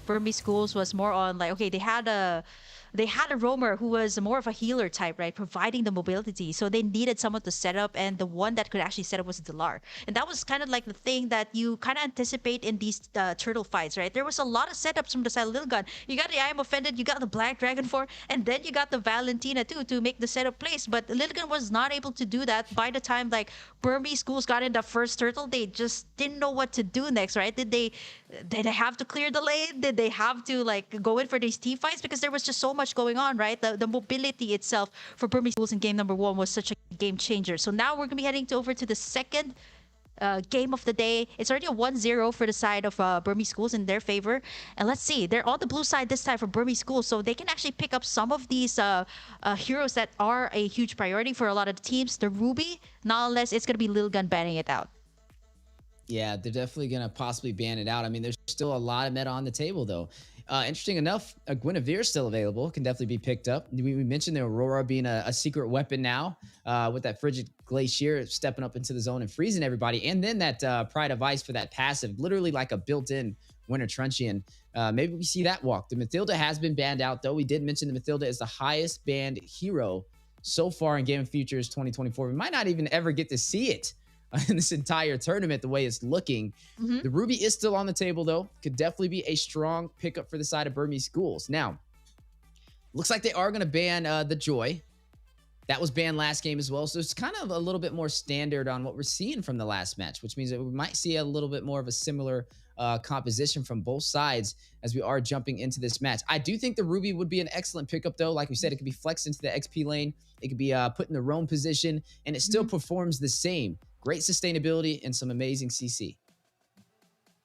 Burmese schools was more on like, okay, they had a roamer who was more of a healer type, right? Providing the mobility. So they needed someone to set up, and the one that could actually set up was Dilar. And that was kind of like the thing that you kind of anticipate in these turtle fights, right? There was a lot of setups from the side of Lilgun. You got the I Am Offended, you got the Black Dragon 4, and then you got the Valentina too to make the setup place. But Lilgun was not able to do that by the time like Burmese schools got in the first turtle. They just didn't know what to do next, right? Did they have to clear the lane? Did they have to like go in for these team fights? Because there was just so much going on, right? The mobility itself for Burmese schools in game number one was such a game changer. So now we're gonna be heading over to the second game of the day. It's already a 1-0 for the side of Burmese schools in their favor. And let's see, they're on the blue side this time for Burmese schools, so they can actually pick up some of these heroes that are a huge priority for a lot of the teams. The Ruby, not unless it's gonna be Lilgun banning it out. Yeah, they're definitely going to possibly ban it out. I mean, there's still a lot of meta on the table, though. Interesting enough, a Guinevere still available, can definitely be picked up. We mentioned the Aurora being a secret weapon now, with that Frigid Glacier stepping up into the zone and freezing everybody. And then that Pride of Ice for that passive, literally like a built-in Winter Truncheon. Maybe we see that walk. The Mathilda has been banned out, though. We did mention the Mathilda is the highest banned hero so far in Game of Futures 2024. We might not even ever get to see it in this entire tournament, the way it's looking. The Ruby is still on the table, though. Could definitely be a strong pickup for the side of Burmese schools. Now, looks like they are going to ban the Joy. That was banned last game as well. So it's kind of a little bit more standard on what we're seeing from the last match, which means that we might see a little bit more of a similar composition from both sides as we are jumping into this match. I do think the Ruby would be an excellent pickup, though. Like we said, it could be flexed into the XP lane. It could be put in the roam position, and it still performs the same. Great sustainability and some amazing CC.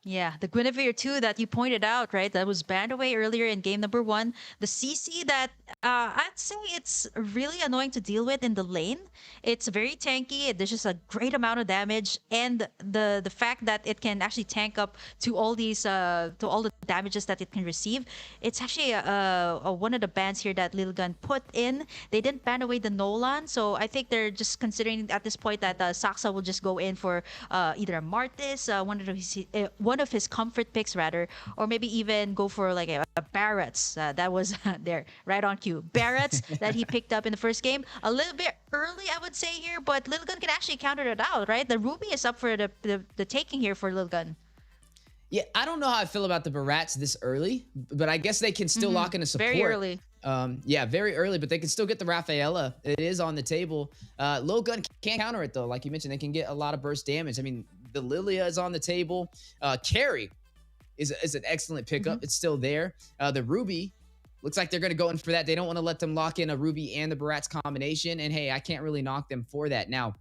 Yeah, the Guinevere 2 that you pointed out, right? That was banned away earlier in game number one. The CC that I'd say it's really annoying to deal with in the lane. It's very tanky. It dishes a great amount of damage, and the fact that it can actually tank up to all these to all the damages that it can receive. It's actually one of the bans here that Lilgun put in. They didn't ban away the Nolan, so I think they're just considering at this point that Saksa will just go in for either a Martis, one of his comfort picks rather, or maybe even go for like a Barrett's. That was there right on cue. Barrett's that he picked up in the first game. A little bit early, I would say here, but Lilgun can actually counter it out, right? The Ruby is up for the taking here for Lilgun. Yeah, I don't know how I feel about the Barats this early, but I guess they can still lock in a support. Very early. Yeah, very early, but they can still get the Rafaela. It is on the table. LILGUN can't counter it, though. Like you mentioned, they can get a lot of burst damage. I mean, the Lilia is on the table. Carry is an excellent pickup. It's still there. The Ruby, looks like they're going to go in for that. They don't want to let them lock in a Ruby and the Barats combination, and hey, I can't really knock them for that. Now,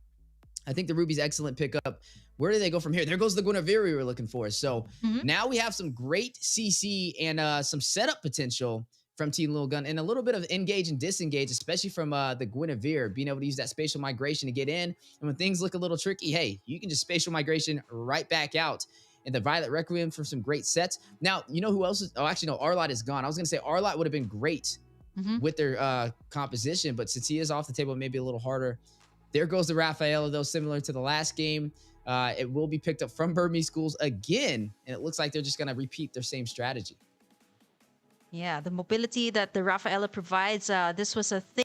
I think the Ruby's excellent pickup. Where do they go from here? There goes the Guinevere we were looking for. So now we have some great CC and some setup potential from Team LILGUN and a little bit of engage and disengage, especially from the Guinevere, being able to use that spatial migration to get in. And when things look a little tricky, hey, you can just spatial migration right back out. And the Violet Requiem for some great sets. Now, you know who else is... Oh, actually, no, Arlott is gone. I was going to say Arlott would have been great with their composition, but since he is off the table, maybe a little harder. There goes the Rafaela, though, similar to the last game. It will be picked up from Burmese schools again, and it looks like they're just going to repeat their same strategy. Yeah, the mobility that the Rafaela provides, this was a thing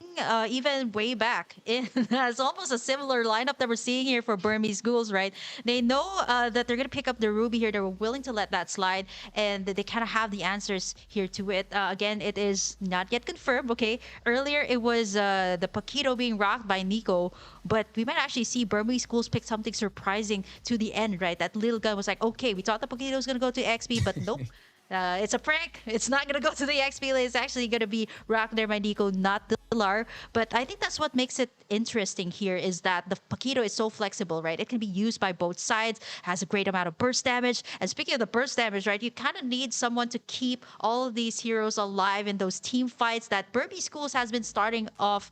even way back. It's almost a similar lineup that we're seeing here for Burmese Ghouls, right? They know that they're going to pick up the Ruby here. They're willing to let that slide, and they kind of have the answers here to it. Again, it is not yet confirmed, okay? Earlier, it was the Paquito being rocked by Nico, but we might actually see Burmese Schools pick something surprising to the end, right? That Lilgun was like, okay, we thought the Paquito was going to go to XP, but nope. It's a prank. It's not going to go to the XP lane. It's actually going to be rocked there by Nico, not the Lar. But I think that's what makes it interesting here is that the Paquito is so flexible, right? It can be used by both sides, has a great amount of burst damage. And speaking of the burst damage, right, you kind of need someone to keep all of these heroes alive in those team fights that Burmese Schools has been starting off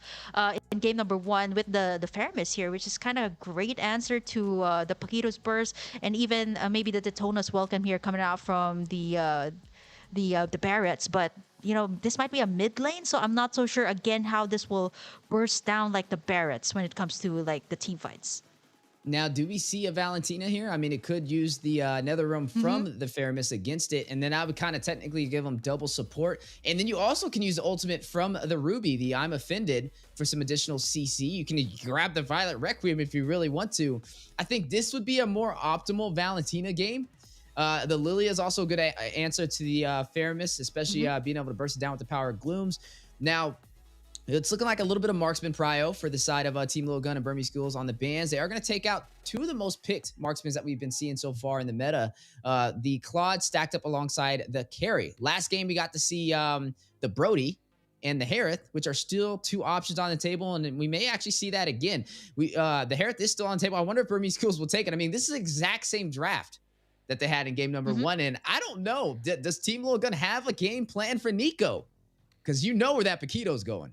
in game number one with the Faramis here, which is kind of a great answer to the Paquito's burst and even maybe the Daytona's welcome here coming out from the Barretts. But you know, this might be a mid lane, so I'm not so sure again how this will burst down like the Barretts when it comes to like the team fights. Now, do we see a Valentina here? I mean, it could use the Nether Realm Hmm. from the Faramis against it, and then I would kind of technically give them double support. And then you also can use the ultimate from the Ruby, the I'm Offended, for some additional CC. You can grab the Violet Requiem if you really want to. I think this would be a more optimal Valentina game. The Lilia is also a good answer to the Faramis, especially Hmm. being able to burst it down with the power of Glooms. Now, it's looking like a little bit of marksman prio for the side of Team LILGUN and Burmese Schools on the bans. They are going to take out two of the most picked marksmen that we've been seeing so far in the meta. The Claude stacked up alongside the Carry. Last game, we got to see the Brody and the Harith, which are still two options on the table, and we may actually see that again. The Harith is still on the table. I wonder if Burmese Schools will take it. I mean, this is the exact same draft that they had in game number Hmm. one, and I don't know. Does Team LILGUN have a game plan for Nico? Because you know where that Paquito's going.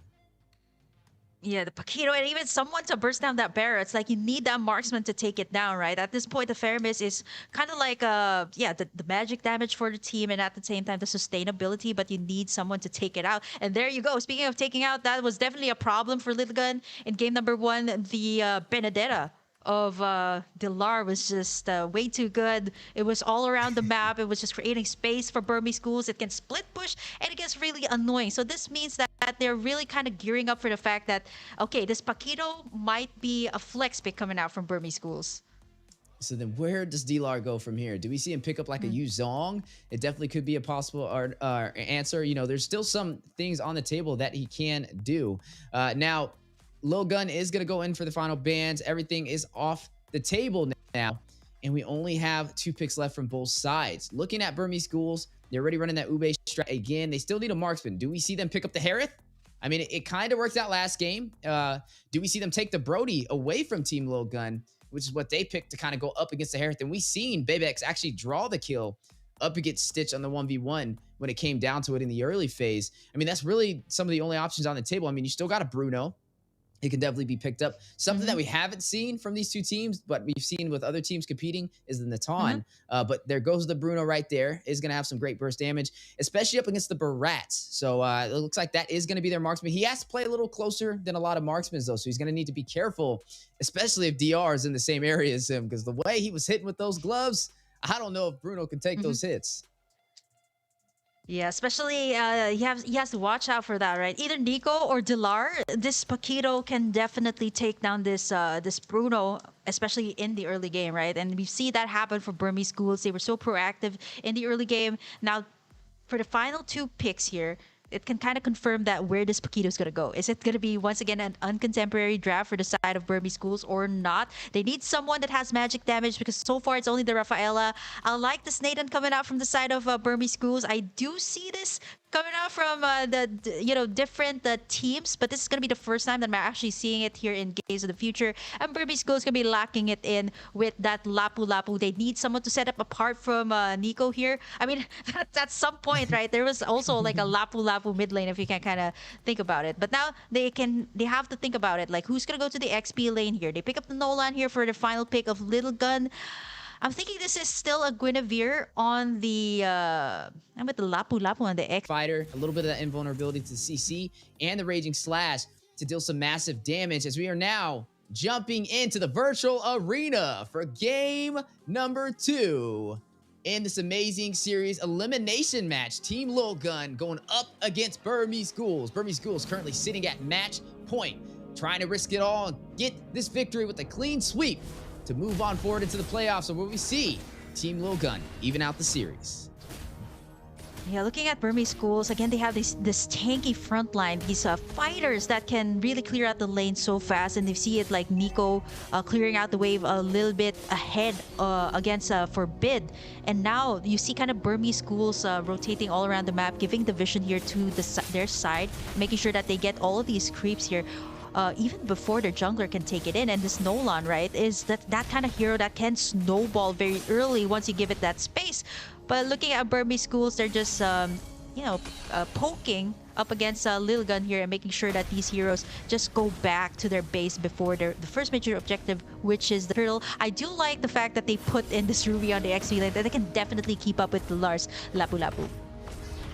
Yeah, the Paquito and even someone to burst down that barrier. It's like you need that marksman to take it down, right? At this point, the Faramis is kind of like yeah, the magic damage for the team and at the same time the sustainability, but you need someone to take it out. And there you go. Speaking of taking out, that was definitely a problem for LILGUN in game number one. The Benedetta of Dilar was just way too good. It was all around the map. It was just creating space for Burmese Schools. It can split push and it gets really annoying. So this means that they're really kind of gearing up for the fact that, okay, this Paquito might be a flex pick coming out from Burmese Schools. So then where does D-Lar go from here? Do we see him pick up like a Yu Zong? It definitely could be a possible answer. You know, there's still some things on the table that he can do. Now, LILGUN is going to go in for the final bans. Everything is off the table now, and we only have two picks left from both sides. Looking at Burmese Schools, they're already running that Ube strat again. They still need a marksman. Do we see them pick up the Harith? I mean, it kind of worked out last game. Do we see them take the Brody away from Team LILGUN, which is what they picked to kind of go up against the Harith? And we seen Bebex actually draw the kill up against Stitch on the 1v1 when it came down to it in the early phase. I mean, that's really some of the only options on the table. I mean, you still got a Bruno. It can definitely be picked up. Something that we haven't seen from these two teams, but we've seen with other teams competing, is the Hmm. Natan. But there goes the Bruno right there. Is going to have some great burst damage, especially up against the Barats. So it looks like that is going to be their marksman. He has to play a little closer than a lot of marksmen, though, so he's going to need to be careful, especially if DR is in the same area as him, because the way he was hitting with those gloves, I don't know if Bruno can take Hmm. those hits. Yeah, especially he has to watch out for that, right? Either Nico or Dilar. This Paquito can definitely take down this Bruno, especially in the early game, right? And we see that happen for Burmese Schools. They were so proactive in the early game. Now, for the final two picks here, it can kind of confirm that where this Paquito is going to go. Is it going to be once again an uncontemporary draft for the side of Burmese Schools or not? They need someone that has magic damage because so far it's only the Rafaela. I like this Nathan coming out from the side of Burmese Schools. I do see this coming out from different teams, but this is going to be the first time that I'm actually seeing it here in Games of the Future. And Burmese School is going to be locking it in with that Lapu Lapu. They need someone to set up apart from Nico here. I mean, at some point, right, there was also like a Lapu Lapu mid lane if you can kind of think about it. But now they have to think about it, like who's going to go to the XP lane here. They pick up the Nolan here for the final pick of LILGUN. I'm thinking this is still a Guinevere on the I'm with the Lapu Lapu on the X. Fighter, a little bit of that invulnerability to the CC and the Raging Slash to deal some massive damage, as we are now jumping into the virtual arena for game number 2 in this amazing series elimination match. Team LILGUN going up against Burmese Schools. Burmese Schools currently sitting at match point, trying to risk it all and get this victory with a clean sweep to move on forward into the playoffs, so where we see Team LILGUN even out the series. Yeah, looking at Burmese Schools, again, they have this tanky front line, these fighters that can really clear out the lane so fast, and they see it like Nico clearing out the wave a little bit ahead against Forbid. And now you see kind of Burmese Schools rotating all around the map, giving the vision here to their side, making sure that they get all of these creeps here. Even before their jungler can take it in. And this Nolan, right, is that kind of hero that can snowball very early once you give it that space. But looking at Burmese Schools, they're just, poking up against LILGUN here and making sure that these heroes just go back to their base before the first major objective, which is the turtle. I do like the fact that they put in this Ruby on the XP lane, that they can definitely keep up with the Lars Lapu Lapu.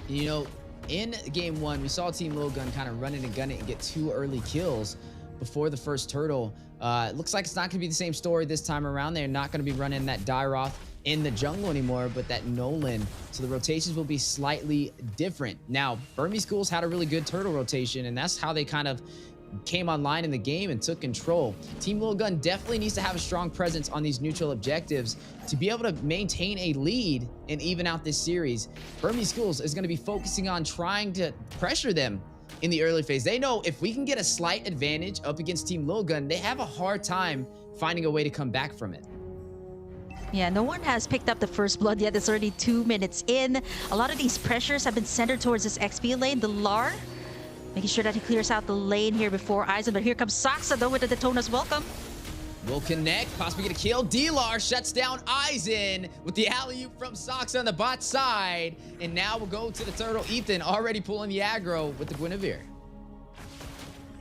You know, in game 1, we saw Team LILGUN kind of running and gunning and get 2 early kills. before the first turtle. It looks like it's not going to be the same story this time around. They're not going to be running that Dairoth in the jungle anymore, but that Nolan. So the rotations will be slightly different. Now, Burmese Ghouls had a really good turtle rotation, and that's how they kind of came online in the game and took control. Team LILGUN definitely needs to have a strong presence on these neutral objectives to be able to maintain a lead and even out this series. Burmese Ghouls is going to be focusing on trying to pressure them in the early phase. They know if we can get a slight advantage up against Team LILGUN, they have a hard time finding a way to come back from it. Yeah, no one has picked up the first blood yet. It's already 2 minutes in. A lot of these pressures have been centered towards this XP lane. The Lar making sure that he clears out the lane here before Aizen. But here comes Saksa though with the Detona's welcome. Will connect, possibly get a kill. D-Lar shuts down Aizen with the alley-oop from Saksa on the bot side. And now we'll go to the turtle. Ethan already pulling the aggro with the Guinevere.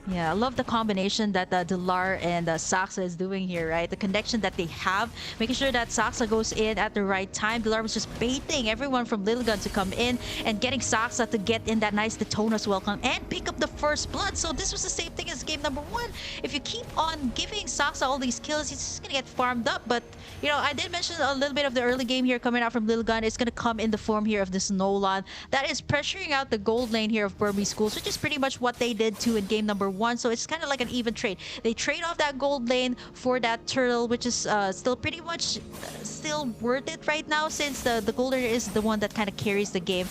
Yeah, I love the combination that Dilar and Saksa is doing here, right? The connection that they have, making sure that Saksa goes in at the right time. Dilar was just baiting everyone from LILGUN to come in and getting Saksa to get in that nice Detona's welcome and pick up the first blood. So this was the same thing as game number 1. If you keep on giving Saksa all these kills, he's just gonna get farmed up. But, you know, I did mention a little bit of the early game here coming out from LILGUN. It's gonna come in the form here of this Nolan that is pressuring out the gold lane here of Burmese Ghouls, which is pretty much what they did too in game number 1. So it's kind of like an even trade. They trade off that gold lane for that turtle, which is still pretty much still worth it right now, since the golden is the one that kind of carries the game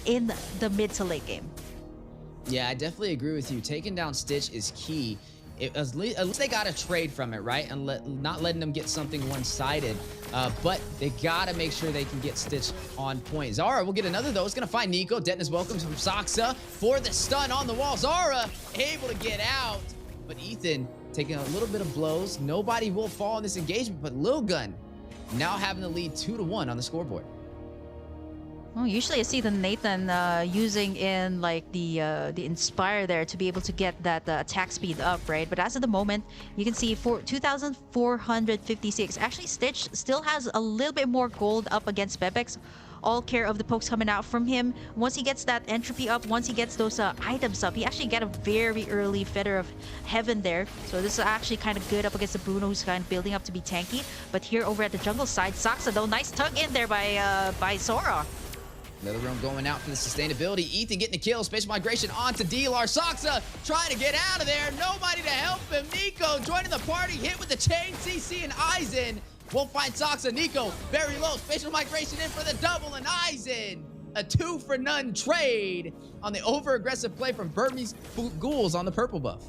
in the mid to late game. Yeah, I definitely agree with you. Taking down Stitch is key. At least they got a trade from it, right? And not letting them get something one-sided. But they got to make sure they can get Stitch on point. Zara will get another, though. It's going to find Nico. Detna's welcomes from Saksa for the stun on the wall. Zara able to get out. But Ethan taking a little bit of blows. Nobody will fall in this engagement, but LILGUN now having the lead 2-1 on the scoreboard. Well, usually I see the Nathan using in like the Inspire there to be able to get that attack speed up, right? But as of the moment, you can see for 2,456. Actually, Stitch still has a little bit more gold up against Bebex. All care of the pokes coming out from him. Once he gets that entropy up, once he gets those items up, he actually get a very early Feather of Heaven there. So this is actually kind of good up against the Bruno, who's kind of building up to be tanky. But here over at the jungle side, Saksa though, nice tug in there by Sora. Another room going out for the sustainability. Ethan getting the kill. Spatial migration onto D-Lar. Saksa trying to get out of there. Nobody to help him. Nico joining the party. Hit with the chain. CC and Aizen won't find Saksa. Nico very low. Spatial migration in for the double. And Aizen, a 2-for-none trade on the over-aggressive play from Burmese Ghouls on the purple buff.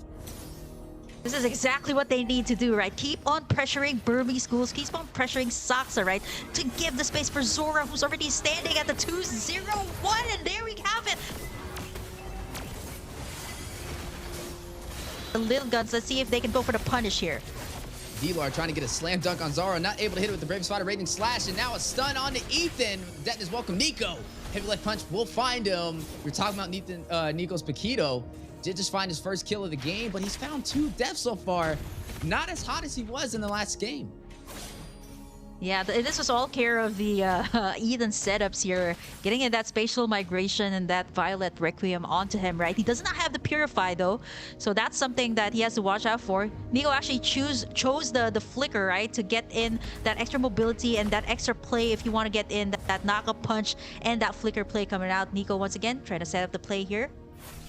This is exactly what they need to do, right? Keep on pressuring Burmese Ghouls, keep on pressuring Saksa, right? To give the space for Zora, who's already standing at the 2-0-1, and there we have it. The LILGUNs, let's see if they can go for the punish here. D-Lar trying to get a slam dunk on Zara, not able to hit it with the Brave Spider Raging Slash, and now a stun on to Ethan. Detna's welcome. Nico, heavy left punch will find him. We're talking about Nico's Paquito. Did just find his first kill of the game, but he's found 2 deaths so far. Not as hot as he was in the last game. Yeah, this was all care of the Eden setups here. Getting in that spatial migration and that Violet Requiem onto him, right? He does not have the Purify, though. So that's something that he has to watch out for. Nico actually chose the Flicker, right? To get in that extra mobility and that extra play if you want to get in that knock-up punch and that Flicker play coming out. Nico, once again, trying to set up the play here.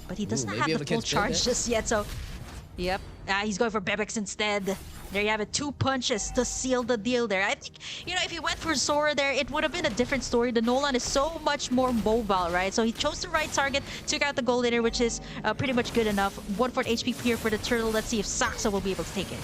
But he does not have the full charge just yet, so... Yep, he's going for Bebex instead. There you have it, 2 punches to seal the deal there. I think, you know, if he went for Zora there, it would have been a different story. The Nolan is so much more mobile, right? So he chose the right target, took out the gold hitter, which is pretty much good enough. 1 for HP here for the turtle. Let's see if Saksa will be able to take it.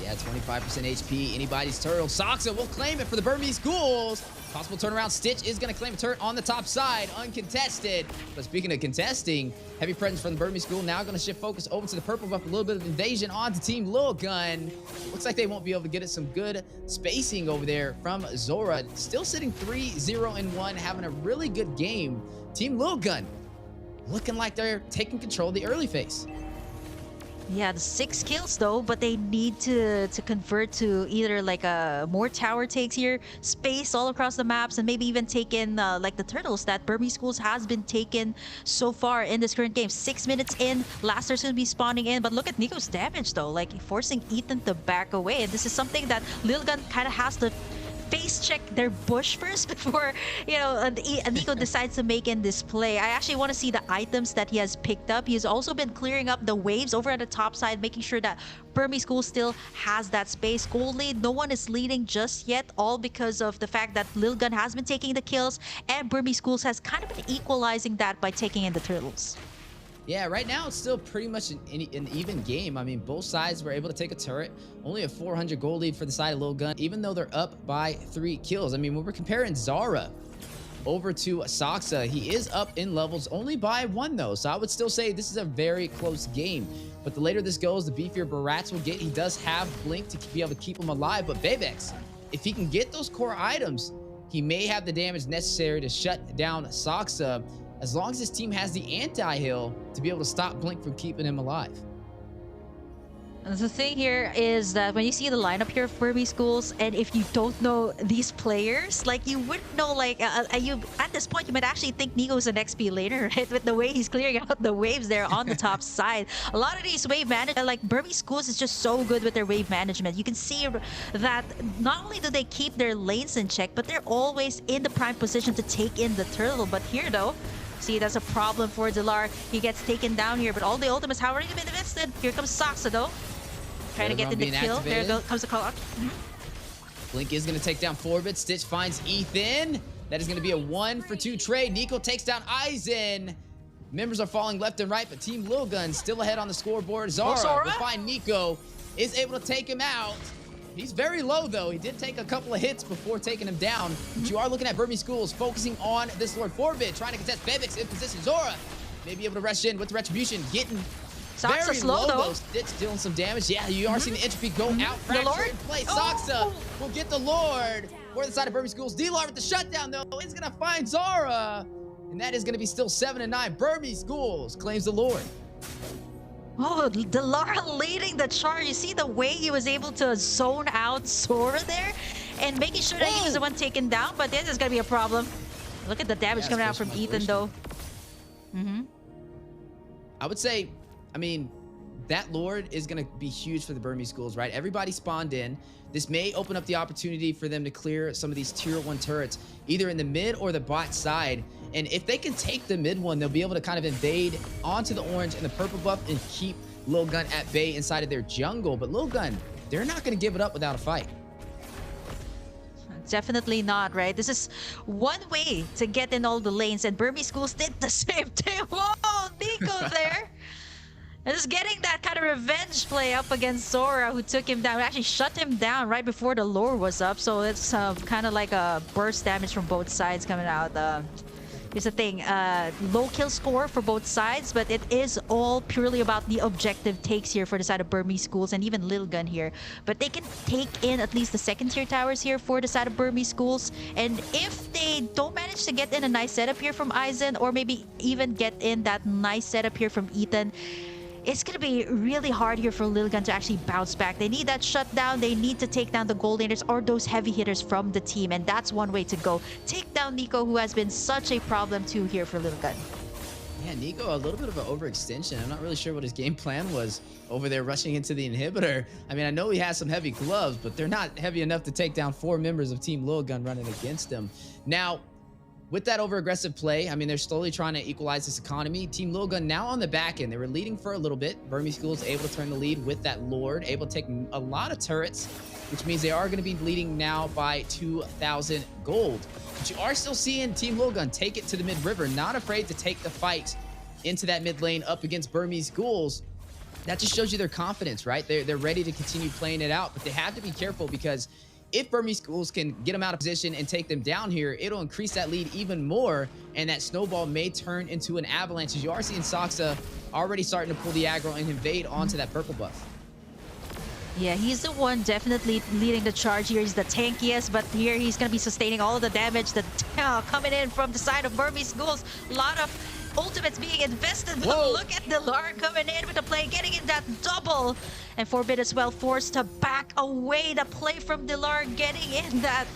Yeah, 25% HP, anybody's turtle. Saksa will claim it for the Burmese Ghouls. Possible turnaround. Stitch is going to claim a turret on the top side, uncontested. But speaking of contesting, heavy presence from the Burmese Ghoul. Now going to shift focus over to the purple buff. A little bit of invasion onto Team LILGUN. Looks like they won't be able to get it some good spacing over there from Zora. Still sitting 3-0-1, having a really good game. Team LILGUN looking like they're taking control of the early phase. Yeah, the 6 kills though, but they need to convert to either like a more tower takes here, space all across the maps, and maybe even take in like the turtles that Burmese Schools has been taken so far in this current game. 6 minutes in, Laster's gonna be spawning in, but look at Nico's damage though, like forcing Ethan to back away. And this is something that LILGUN kind of has to face check their bush first before Nico decides to make in this play. I actually want to see the items that he has picked up. He has also been clearing up the waves over at the top side, making sure that Burmese School still has that space. Gold lead, no one is leading just yet, all because of the fact that LILGUN has been taking the kills and Burmese Schools has kind of been equalizing that by taking in the turtles. Yeah, right now it's still pretty much an even game. I mean, both sides were able to take a turret. Only a 400 gold lead for the side of LILGUN, even though they're up by 3 kills. I mean, when we're comparing Zara over to Saksa, he is up in levels only by 1 though. So I would still say this is a very close game. But the later this goes, the beefier Barats will get. He does have Blink to be able to keep him alive. But Bebex, if he can get those core items, he may have the damage necessary to shut down Saksa, as long as his team has the anti-heal to be able to stop Blink from keeping him alive. The thing here is that when you see the lineup here of Burmese Schools, and if you don't know these players, like you wouldn't know, like you at this point you might actually think Nico's an XP later, right? With the way he's clearing out the waves there on the top side. A lot of these wave management, like Burmese Schools, is just so good with their wave management. You can see that not only do they keep their lanes in check, but they're always in the prime position to take in the turtle. But here though, see, that's a problem for Dilar. He gets taken down here, but all the ultimates have already been invested. Here comes Saksa though. Trying to get in the kill. Activated. There comes the call out. Blink is going to take down Forbit. Stitch finds Ethan. That is going to be a 1-for-2 trade. Nico takes down Aizen. Members are falling left and right, but Team LILGUN still ahead on the scoreboard. Zara will find Nico. Is able to take him out. He's very low, though. He did take a couple of hits before taking him down. But you are looking at Burmese Schools focusing on this Lord Forbit, trying to contest Bebix in position. Zora may be able to rush in with the Retribution, getting Saksa very slow, low, though. Stitch dealing some damage. Yeah, you are seeing the entropy go out. The Lord? Fracture in place. Saksa will get the Lord for the side of Burmese Schools. D-Lar with the shutdown, though, is going to find Zara. And that is going to be still 7-9. Burmese Schools claims the Lord. Oh, Dilara leading the charge. You see the way he was able to zone out Sora there and making sure that he was the one taken down, but this is going to be a problem. Look at the damage coming out from Ethan, though. I would say, I mean, that Lord is going to be huge for the Burmese Schools, right? Everybody spawned in. This may open up the opportunity for them to clear some of these tier 1 turrets, either in the mid or the bot side. And if they can take the mid one, they'll be able to kind of invade onto the orange and the purple buff and keep LILGUN at bay inside of their jungle. But LILGUN, they're not going to give it up without a fight. Definitely not, right? This is one way to get in all the lanes, and Burmese Schools did the same thing. Whoa, Nico there. And just getting that kind of revenge play up against Zora, who took him down. Actually shut him down right before the lore was up. So it's kind of like a burst damage from both sides coming out. Here's the thing, low kill score for both sides, but it is all purely about the objective takes here for the side of Burmese Schools and even LILGUN here. But they can take in at least the second tier towers here for the side of Burmese Schools. And if they don't manage to get in a nice setup here from Aizen, or maybe even get in that nice setup here from Ethan, it's going to be really hard here for LILGUN to actually bounce back. They need that shutdown. They need to take down the gold laners or those heavy hitters from the team. And that's one way to go. Take down Nico, who has been such a problem too here for LILGUN. Yeah, Nico, a little bit of an overextension. I'm not really sure what his game plan was over there rushing into the inhibitor. I mean, I know he has some heavy gloves, but they're not heavy enough to take down 4 members of Team LILGUN running against him. Now, with that over-aggressive play, I mean, they're slowly trying to equalize this economy. Team LILGUN now on the back end. They were leading for a little bit. Burmese Schools able to turn the lead with that Lord, able to take a lot of turrets, which means they are going to be leading now by 2,000 gold. But you are still seeing Team LILGUN take it to the mid-river, not afraid to take the fight into that mid lane up against Burmese Schools. That just shows you their confidence, right? They're ready to continue playing it out, but they have to be careful, because if Burmese Schools can get them out of position and take them down here, it'll increase that lead even more, and that snowball may turn into an avalanche, as you are seeing Saksa already starting to pull the aggro and invade onto that purple buff. Yeah, he's the one definitely leading the charge here. He's the tankiest, but here he's going to be sustaining all of the damage that coming in from the side of Burmese Schools. A lot of ultimates being invested. But Whoa. look at Dilar coming in with the play, getting in that double. And Forbid as well forced to back away. The play from Dilar, getting in that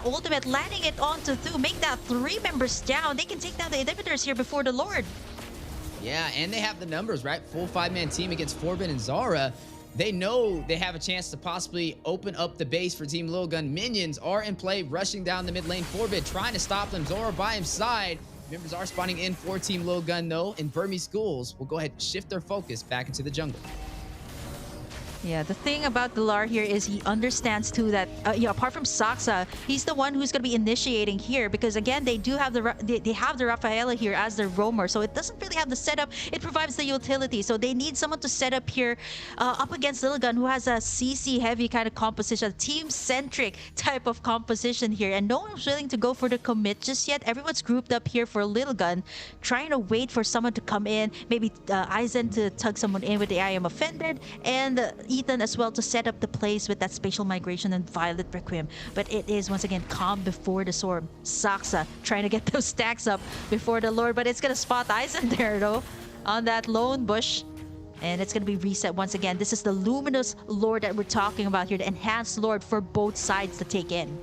ultimate, landing it onto Thu, make that 3 members down. They can take down the inhibitors here before the Lord. Yeah, and they have the numbers, right? Full 5-man team against Forbid and Zara. They know they have a chance to possibly open up the base for Team LILGUN. Minions are in play, rushing down the mid lane. Forbid trying to stop them. Zora by his side. Members are spawning in for Team LILGUN, though, and BURMESE Schools will go ahead and shift their focus back into the jungle. Yeah, the thing about Dilar here is he understands too that apart from Saksa, he's the one who's going to be initiating here, because again they do have they have the Rafaela here as their roamer, so it doesn't really have the setup. It provides the utility, so they need someone to set up here up against LILGUN, who has a CC heavy kind of composition, team centric type of composition here, and no one's willing to go for the commit just yet. Everyone's grouped up here for LILGUN, trying to wait for someone to come in, maybe Aizen to tug someone in with the I am offended, and Ethan as well to set up the plays with that spatial migration and Violet Requiem. But it is once again calm before the storm. Saksa trying to get those stacks up before the Lord, but it's gonna spot Aizen there though on that lone bush, and it's gonna be reset once again. This is the luminous Lord that we're talking about here, the enhanced Lord for both sides to take in.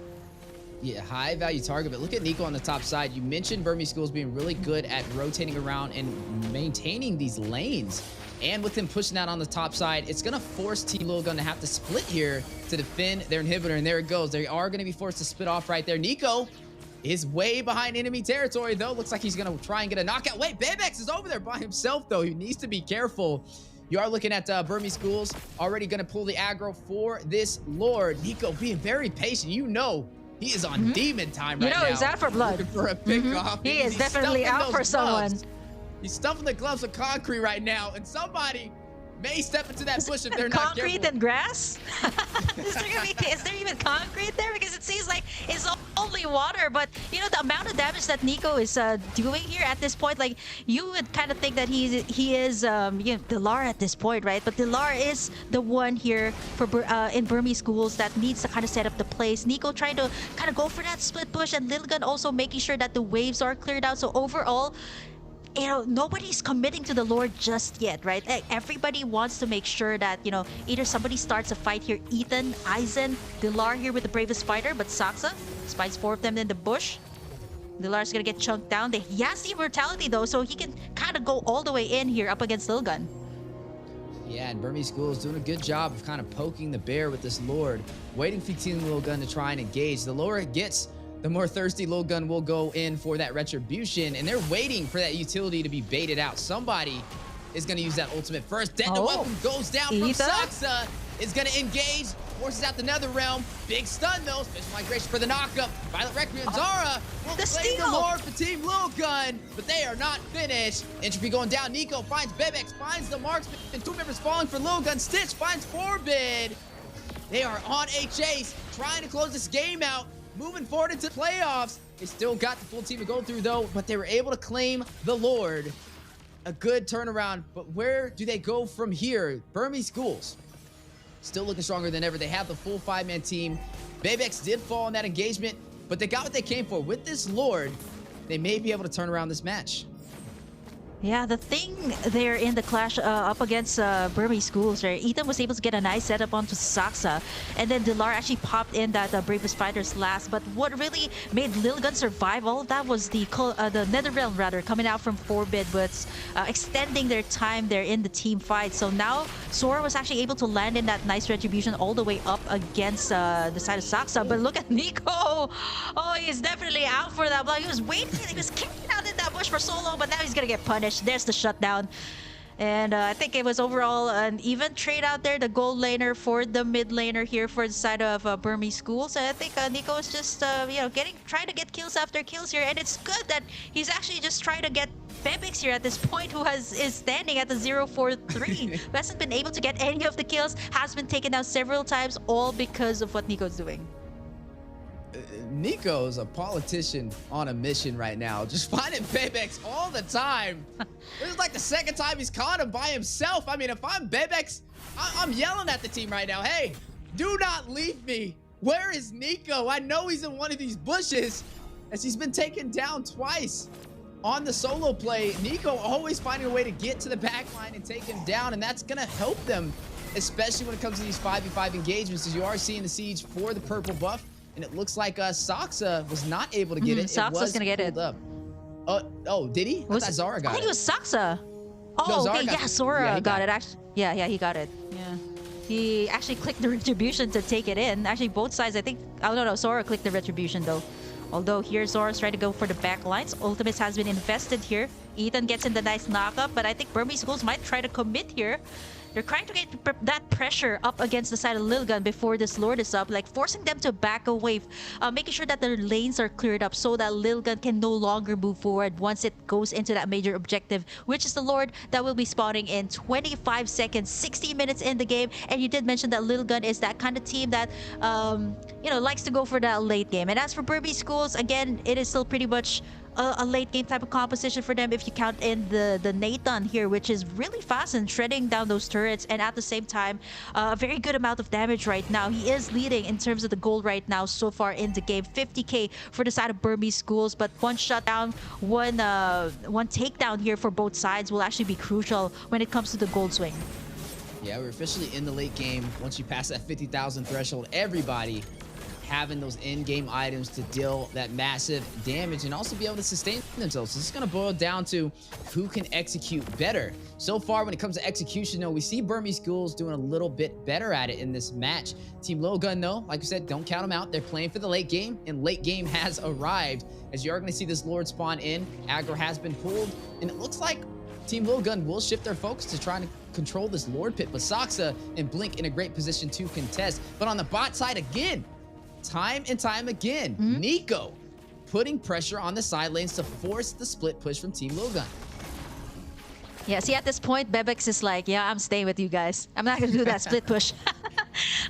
Yeah, high value target, but look at Nico on the top side. You mentioned BURMESE Schools being really good at rotating around and maintaining these lanes. And with him pushing that on the top side, it's going to force Team LILGUN to have to split here to defend their inhibitor. And there it goes. They are going to be forced to split off right there. Nico is way behind enemy territory, though. Looks like he's going to try and get a knockout. Wait, Bebex is over there by himself, though. He needs to be careful. You are looking at BURMESE Schools already going to pull the aggro for this Lord. Nico being very patient. You know he is on demon time right now. You know he's out for blood. Looking for a pick-off. He is definitely out for someone. He's stuffing the gloves with concrete right now, and somebody may step into that bush if they're not careful. Concrete and grass? is there even concrete there? Because it seems like it's only water. But you know the amount of damage that Nico is doing here at this point. Like you would kind of think that he is Dilar at this point, right? But Dilar is the one here for in BURMESE Schools that needs to kind of set up the place. Nico trying to kind of go for that split push, and LILGUN also making sure that the waves are cleared out. So overall, you know, nobody's committing to the Lord just yet, right? Like, everybody wants to make sure that, you know, either somebody starts a fight here. Ethan, Aizen, Dilar here with the bravest fighter, but Saksa spies 4 of them in the bush. Dilar's gonna get chunked down. He has the immortality though, so he can kind of go all the way in here up against LILGUN. Yeah, and BURMESE Schools doing a good job of kind of poking the bear with this Lord, waiting for Team LILGUN to try and engage. The lower it gets, the more thirsty LILGUN will go in for that retribution, and they're waiting for that utility to be baited out. Somebody is going to use that ultimate first. Then the weapon goes down from Saksa. Is going to engage, forces out the Nether Realm. Big stun though. Special migration for the knockup. Violet Requiem. Zara will play the Lord for Team LILGUN, but they are not finished. Entropy going down. Nico finds Bebex, finds the marksman, and 2 members falling for LILGUN. Stitch finds Forbid. They are on a chase, trying to close this game out. Moving forward into playoffs. They still got the full team to go through though, but they were able to claim the Lord. A good turnaround, but where do they go from here? BURMESE Schools still looking stronger than ever. They have the full 5-man team. Bebex did fall in that engagement, but they got what they came for. With this Lord, they may be able to turn around this match. Yeah, the thing there in the clash up against BURMESE Schools, right? Ethan was able to get a nice setup onto Saksa, and then Dilar actually popped in that bravest fighters last. But what really made LILGUN survive all of that was the Netherrealm rather coming out from Forbid, but extending their time there in the team fight. So now Sora was actually able to land in that nice retribution all the way up against the side of Saksa. But look at Nico! Oh, he's definitely out for that block. He was waiting, he was kicking out in that bush for so long, but now he's gonna get punished. There's the shutdown. And I think it was overall an even trade out there. The gold laner for the mid laner here for the side of BURMESE Schools. And I think Nico is just, you know, trying to get kills after kills here. And it's good that he's actually just trying to get Bebex here at this point, who is standing at the 0-4-3. Who hasn't been able to get any of the kills, has been taken out several times, all because of what Nico's doing. Nico's a politician on a mission right now, just finding Bebex all the time. This is like the 2nd time he's caught him by himself. I mean, if I'm Bebex, I'm yelling at the team right now. Hey, do not leave me. Where is Nico? I know he's in one of these bushes, as he's been taken down twice on the solo play. Nico always finding a way to get to the back line and take him down, and that's going to help them, especially when it comes to these 5v5 engagements, as you are seeing the siege for the purple buff, and it looks like Saksa was not able to get it. Saksa's going to get it. Up. Oh, did he? I thought Zara got it. I think it was Saksa. Oh, no, okay, yeah, Sora got it. Actually, yeah, he got it. Yeah. He actually clicked the retribution to take it in. Actually, both sides, I think... Oh, no, Sora clicked the retribution, though. Although here, Zora's trying to go for the back lines. Ultimates has been invested here. Ethan gets in the nice knockup, but I think Burmese Ghouls might try to commit here. They're trying to get that pressure up against the side of LILGUN before this Lord is up, like forcing them to back away, making sure that their lanes are cleared up so that LILGUN can no longer move forward once it goes into that major objective, which is the Lord that will be spawning in 25 seconds, 60 minutes in the game. And you did mention that LILGUN is that kind of team that, you know, likes to go for that late game. And as for Burmese Schools, again, it is still pretty much a late game type of composition for them if you count in the Nathan here, which is really fast and shredding down those turrets, and at the same time a very good amount of damage right now. He is leading in terms of the gold right now so far in the game, 50k for the side of Burmese Schools, but one shutdown, one takedown here for both sides will actually be crucial when it comes to the gold swing. Yeah, we're officially in the late game. Once you pass that 50,000 threshold, everybody having those in-game items to deal that massive damage and also be able to sustain themselves. So this is going to boil down to who can execute better. So far, when it comes to execution, though, we see Burmese Ghouls doing a little bit better at it in this match. Team LILGUN, though, like I said, don't count them out. They're playing for the late game, and late game has arrived. As you are going to see this Lord spawn in, aggro has been pulled, and it looks like Team LILGUN will shift their focus to trying to control this Lord pit, but Saksa and Blink in a great position to contest. But on the bot side again, time and time again, Nico putting pressure on the side lanes to force the split push from Team LILGUN. Yeah, see, at this point, Bebex is like, yeah, I'm staying with you guys. I'm not going to do that split push.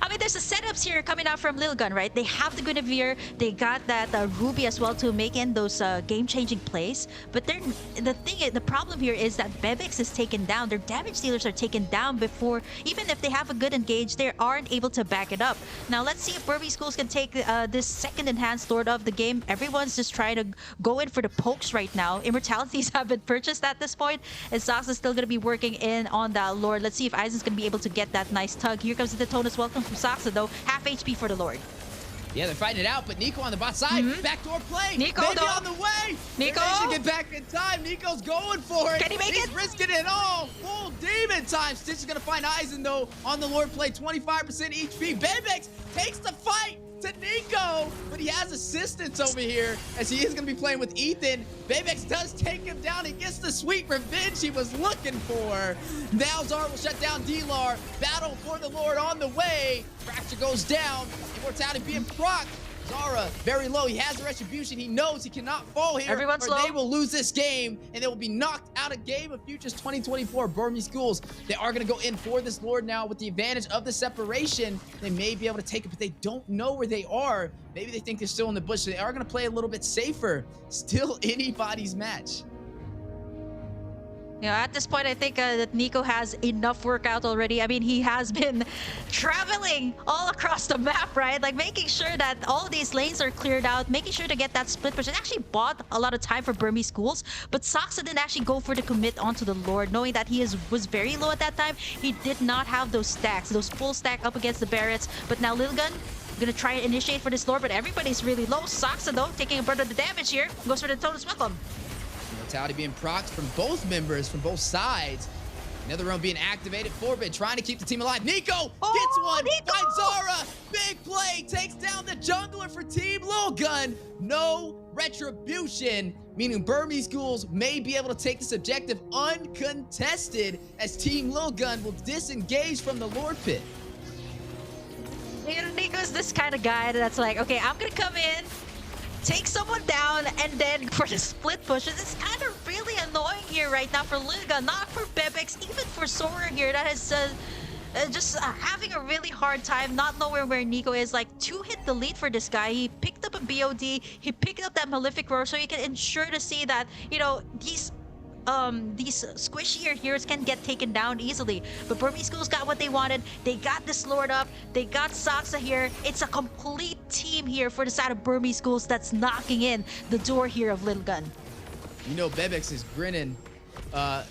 I mean, there's the setups here coming out from LILGUN, right? They have the Guinevere. They got that Ruby as well to make in those game-changing plays. But the problem here is that Bebex is taken down. Their damage dealers are taken down before, even if they have a good engage, they aren't able to back it up. Now, let's see if Burmese Schools can take this second enhanced Lord of the game. Everyone's just trying to go in for the pokes right now. Immortalities have been purchased at this point, and Sox is still going to be working in on that Lord. Let's see if Aizen's going to be able to get that nice tug. Here comes the Tonus. Welcome from Saksa, though. Half HP for the Lord. Yeah, they're fighting it out, but Nico on the bot side. Backdoor play. Nico, maybe on the way. Nico. They get back in time. Nico's going for it. Can he make it? He's risking it all. Full demon time. Stitch is going to find Aizen, though, on the Lord play. 25% HP. Bebex takes the fight to Nico, but he has assistance over here as he is going to be playing with Ethan. Bebex does take him down. He gets the sweet revenge he was looking for. Now Zara will shut down D-Lar. Battle for the Lord on the way. Fracture goes down. Immortality being procced. Zara very low. He has the retribution. He knows he cannot fall here, Everyone's or low. they will lose this game, and they will be knocked out of Game of Futures 2024. Burmese Schools, they are going to go in for this Lord now with the advantage of the separation. They may be able to take it, but they don't know where they are. Maybe they think they're still in the bush, so they are going to play a little bit safer. Still anybody's match. You know, at this point, I think that Nico has enough workout already. I mean, he has been traveling all across the map, right? Like making sure that all these lanes are cleared out, making sure to get that split push. It actually bought a lot of time for Burmese Schools, but Saksa didn't actually go for the commit onto the Lord, knowing that he was very low at that time. He did not have those stacks, those full stack up against the Barretts. But now LILGUN gonna try and initiate for this Lord, but everybody's really low. Saksa, though, taking a burden of the damage here. Goes for the Tonus. Welcome. Immortality being procced from both members, from both sides. Another round being activated. Forbid trying to keep the team alive. Nico gets one. Nico! Finds Zara. Big play. Takes down the jungler for Team LILGUN. No retribution, meaning Burmese Ghouls may be able to take this objective uncontested as Team LILGUN will disengage from the Lord pit. You know, Nico's this kind of guy that's like, okay, I'm gonna come in, take someone down, and then for the split pushes. It's kind of really annoying here right now for LILGUN, not for Bebex, even for Sora here that is just having a really hard time, not knowing where Nico is. Like, 2-hit delete for this guy. He picked up a BOD, he picked up that Malefic Roar, so you can ensure to see that, you know, these squishier heroes can get taken down easily. But Burmese Schools got what they wanted. They got this Lord up. They got Saksa here. It's a complete team here for the side of Burmese Schools that's knocking in the door here of LILGUN. You know, Bebex is grinning. Got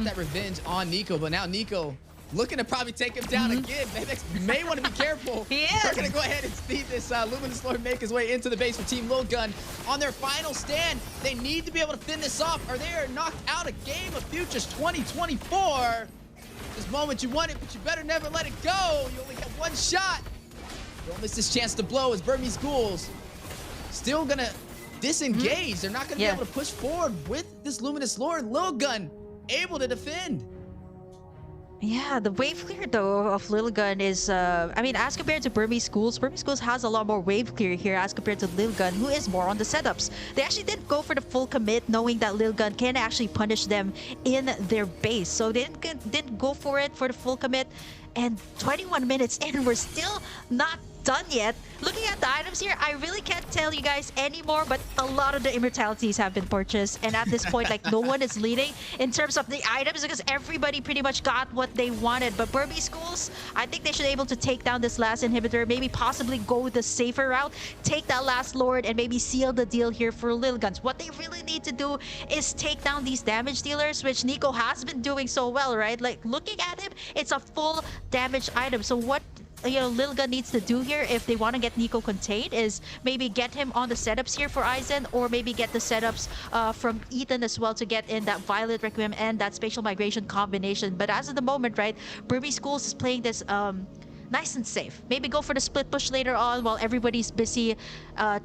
that revenge on Nico, but now Nico looking to probably take him down again. Bebex may want to be careful. He is. They're going to go ahead and see this Luminous Lord make his way into the base for Team LILGUN. On their final stand, they need to be able to finish this off, or they are knocked out of Game of Futures 2024. This moment you want it, but you better never let it go. You only get one shot. Don't miss this chance to blow as Burmese Ghouls still going to disengage. They're not going to be able to push forward with this Luminous Lord. LILGUN able to defend. Yeah, the wave clear though of LILGUN is, I mean, as compared to Burmese Ghouls has a lot more wave clear here as compared to LILGUN, who is more on the setups. They actually didn't go for the full commit, knowing that LILGUN can actually punish them in their base. So they didn't go for it for the full commit. And 21 minutes in, we're still not done yet. Looking at the items here, I really can't tell you guys anymore, but a lot of the immortalities have been purchased, and at this point, like, no one is leading in terms of the items because everybody pretty much got what they wanted. But Burmese Schools, I think they should be able to take down this last inhibitor, maybe possibly go the safer route, take that last lord, and maybe seal the deal here for LILGUNs. What they really need to do is take down these damage dealers, which Nico has been doing so well, right? Like, looking at him, it's a full damage item. So what LILGUN needs to do here if they want to get Nico contained is maybe get him on the setups here for Aizen, or maybe get the setups from Ethan as well to get in that Violet Requiem and that Spatial Migration combination. But as of the moment, right, Burmese Schools is playing this nice and safe. Maybe go for the split push later on while everybody's busy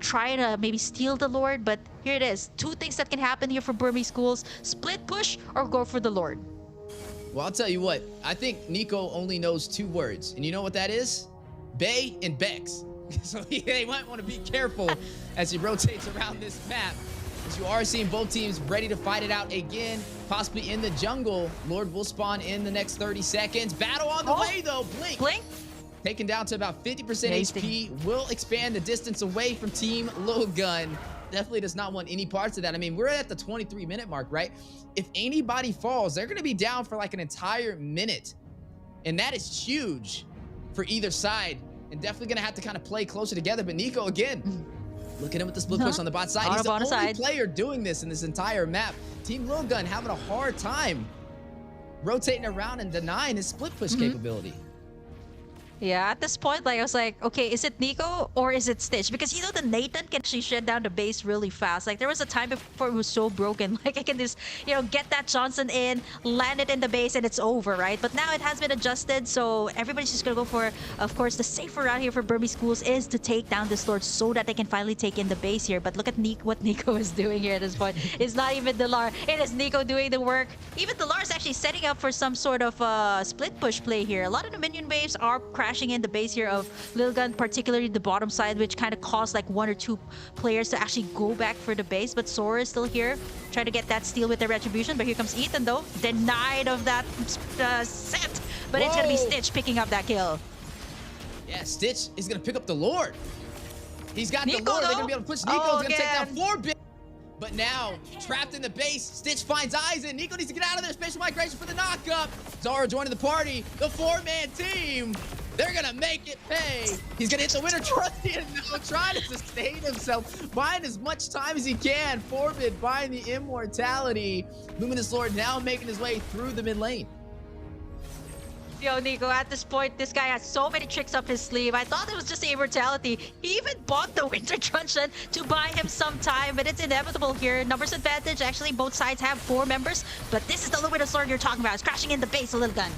trying to maybe steal the Lord. But here it is. Two things that can happen here for Burmese Schools. Split push or go for the Lord. Well, I'll tell you what, I think Nico only knows two words. And you know what that is? Bay and Bex. So they might want to be careful as he rotates around this map. As you are seeing both teams ready to fight it out again, possibly in the jungle. Lord will spawn in the next 30 seconds. Battle on the way, though. Blink. Taken down to about 50% HP. Will expand the distance away from Team LILGUN. Definitely does not want any parts of that. I mean, we're at the 23-minute mark, right? If anybody falls, they're going to be down for like an entire minute. And that is huge for either side. And definitely going to have to kind of play closer together. But Nico, again, look at him with the split push on the bot side. He's the only player doing this in this entire map. Team LILGUN having a hard time rotating around and denying his split push capability. Yeah, at this point, like, I was like, okay, is it Nico or is it Stitch? Because, you know, the Nathan can actually shut down the base really fast. Like, there was a time before it was so broken. Like, I can just, you know, get that Johnson in, land it in the base, and it's over, right? But now it has been adjusted, so everybody's just gonna go for, of course, the safer route here for Burmese Schools is to take down this Lord so that they can finally take in the base here. But look at what Nico is doing here at this point. It's not even Delar. It is Nico doing the work. Even Delar is actually setting up for some sort of split push play here. A lot of the minion waves are crashing in the base here of LILGUN, particularly the bottom side, which kind of caused like one or two players to actually go back for the base. But Sora is still here, trying to get that steal with the retribution. But here comes Ethan, though, denied of that set. But it's gonna be Stitch picking up that kill. Yeah, Stitch is gonna pick up the Lord. He's got Nico, the Lord. They're gonna be able to push Nico. He's gonna take down 4 bit. But now, trapped in the base, Stitch finds Aizen. Nico needs to get out of there. Spatial migration for the knockup. Zara joining the party. The 4-man team. They're gonna make it pay. He's gonna hit the winner trusty and now trying to sustain himself, buying as much time as he can. 4-mid buying the immortality. Luminous Lord now making his way through the mid lane. Yo, Nico, at this point, this guy has so many tricks up his sleeve. I thought it was just the immortality. He even bought the Winter Truncheon to buy him some time, but it's inevitable here. Numbers advantage. Actually, both sides have 4 members, but this is the Luminous Lord you're talking about. It's crashing in the base a LILGUN.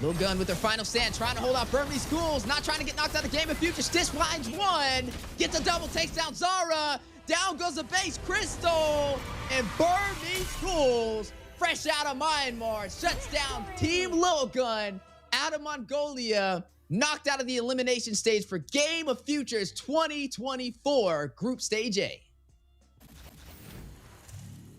LILGUN with their final stand, trying to hold out Burmese Ghouls, not trying to get knocked out of the game of future. Stitch finds one, gets a double, takes down Zara. Down goes the base Crystal, and Burmese Ghouls, fresh out of Myanmar, shuts down Team LILGUN out of Mongolia, knocked out of the elimination stage for Game of Futures 2024 Group Stage A.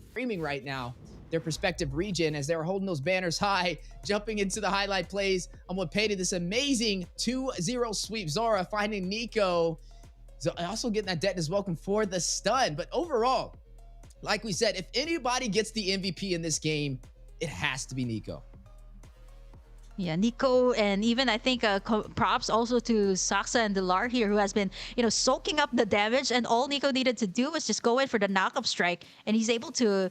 Streaming right now their respective region as they were holding those banners high, jumping into the highlight plays on what painted this amazing 2-0 sweep. Zora finding Nico, also getting that detonus welcome for the stun. But overall, like we said, if anybody gets the MVP in this game, it has to be Nico. Yeah, Nico, and even I think props also to Saksa and Dilar here, who has been soaking up the damage, and all Nico needed to do was just go in for the knockup strike, and he's able to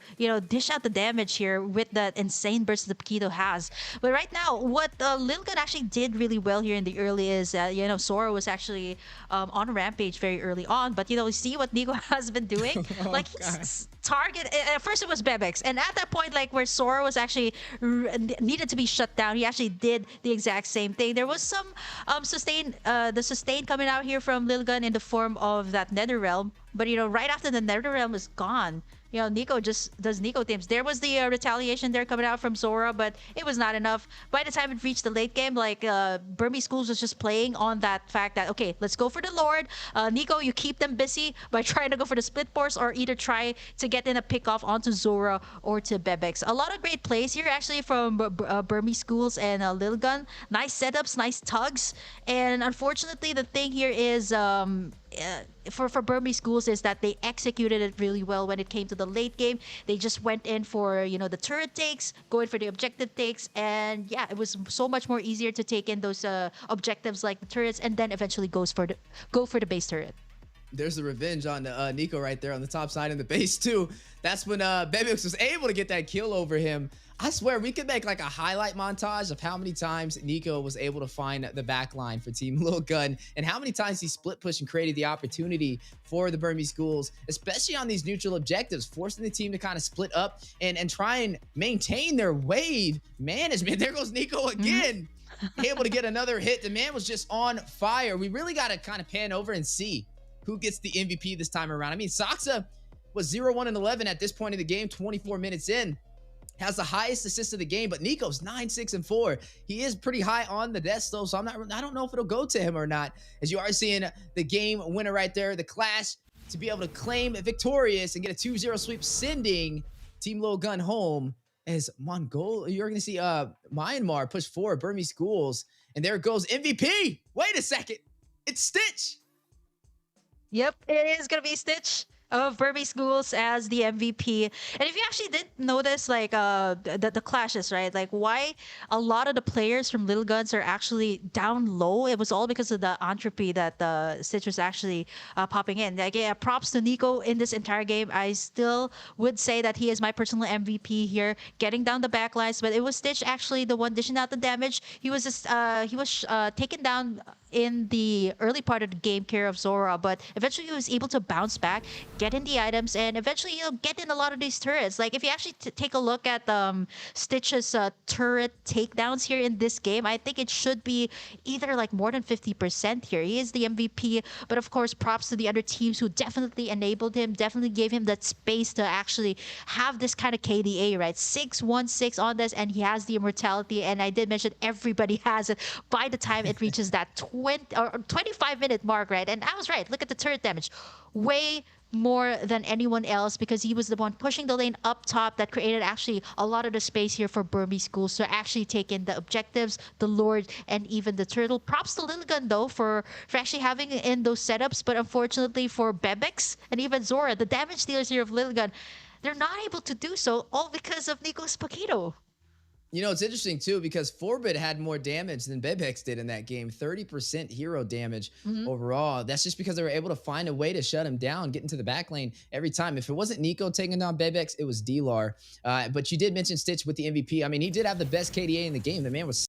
dish out the damage here with that insane burst that Paquito has. But right now, what Lilgun actually did really well here in the early is Sora was actually on a rampage very early on, but see what Nico has been doing, Oh like god. he's target at first it was Bebex, and at that point, like where Sora was actually needed to be shut down, he actually did the exact same thing. There was some sustain coming out here from Lilgun in the form of that Nether Realm, but right after the Nether Realm is gone, Nico just does Nico teams. There was the retaliation there coming out from Zora, but it was not enough. By the time it reached the late game, like Burmese Schools was just playing on that fact that, okay, let's go for the Lord. Nico, you keep them busy by trying to go for the split force, or either try to get in a pick off onto Zora or to Bebex. A lot of great plays here actually from Burmese Schools and Lilgun. Nice setups, nice tugs. And unfortunately, the thing here is for Burmese Schools is that they executed it really well when it came to the late game. They just went in for the turret takes, going for the objective takes, and yeah, it was so much more easier to take in those objectives like the turrets, and then eventually go for the base turret. There's the revenge on Nico right there on the top side in the base too. That's when Bebix was able to get that kill over him. I swear we could make like a highlight montage of how many times Nico was able to find the back line for Team LILGUN, and how many times he split push and created the opportunity for the Burmese Schools, especially on these neutral objectives, forcing the team to kind of split up and try and maintain their wave management. There goes Nico again. Able to get another hit. The man was just on fire. We really got to kind of pan over and see who gets the MVP this time around. I mean, Saksa was 0-1-11 at this point in the game, 24 minutes in. Has the highest assist of the game, but Nico's 9-6-4. He is pretty high on the death though, so I don't know if it'll go to him or not. As you are seeing the game winner right there, the Clash, to be able to claim victorious and get a 2-0 sweep, sending Team LILGUN home. As you're gonna see Myanmar push forward Burmese Schools, and there goes MVP. Wait a second, it's Stitch. Yep, it is gonna be Stitch of Burmese Schools as the MVP. And if you actually did notice, like the clashes, right? Like why a lot of the players from Little Guns are actually down low. It was all because of the entropy that the Stitch was actually popping in. Like yeah, props to Nico in this entire game. I still would say that he is my personal MVP here, getting down the backlines. But it was Stitch actually the one dishing out the damage. He was just taken down in the early part of the game care of Zora, but eventually he was able to bounce back, get in the items, and eventually get in a lot of these turrets. Like if you actually take a look at Stitch's turret takedowns here in this game, I think it should be either like more than 50% here. He is the MVP, but of course props to the other teams who definitely enabled him, definitely gave him that space to actually have this kind of KDA, right? 6-1-6 on this, and he has the immortality, and I did mention everybody has it by the time it reaches that 20 or 25-minute mark, right? And I was right. Look at the turret damage. Way more than anyone else, because he was the one pushing the lane up top that created actually a lot of the space here for Burmese Schools to actually take in the objectives, the Lord, and even the turtle. Props to Lilgun though for actually having in those setups, but unfortunately for Bebex and even Zora, the damage dealers here of Lilgun, they're not able to do so, all because of Nico's Paquito. You know, it's interesting too because Forbid had more damage than Bebex did in that game, 30% hero damage overall. That's just because they were able to find a way to shut him down, get into the back lane every time. If it wasn't Nico taking down Bebex, it was Dilar. But you did mention Stitch with the MVP. I mean, he did have the best KDA in the game. The man was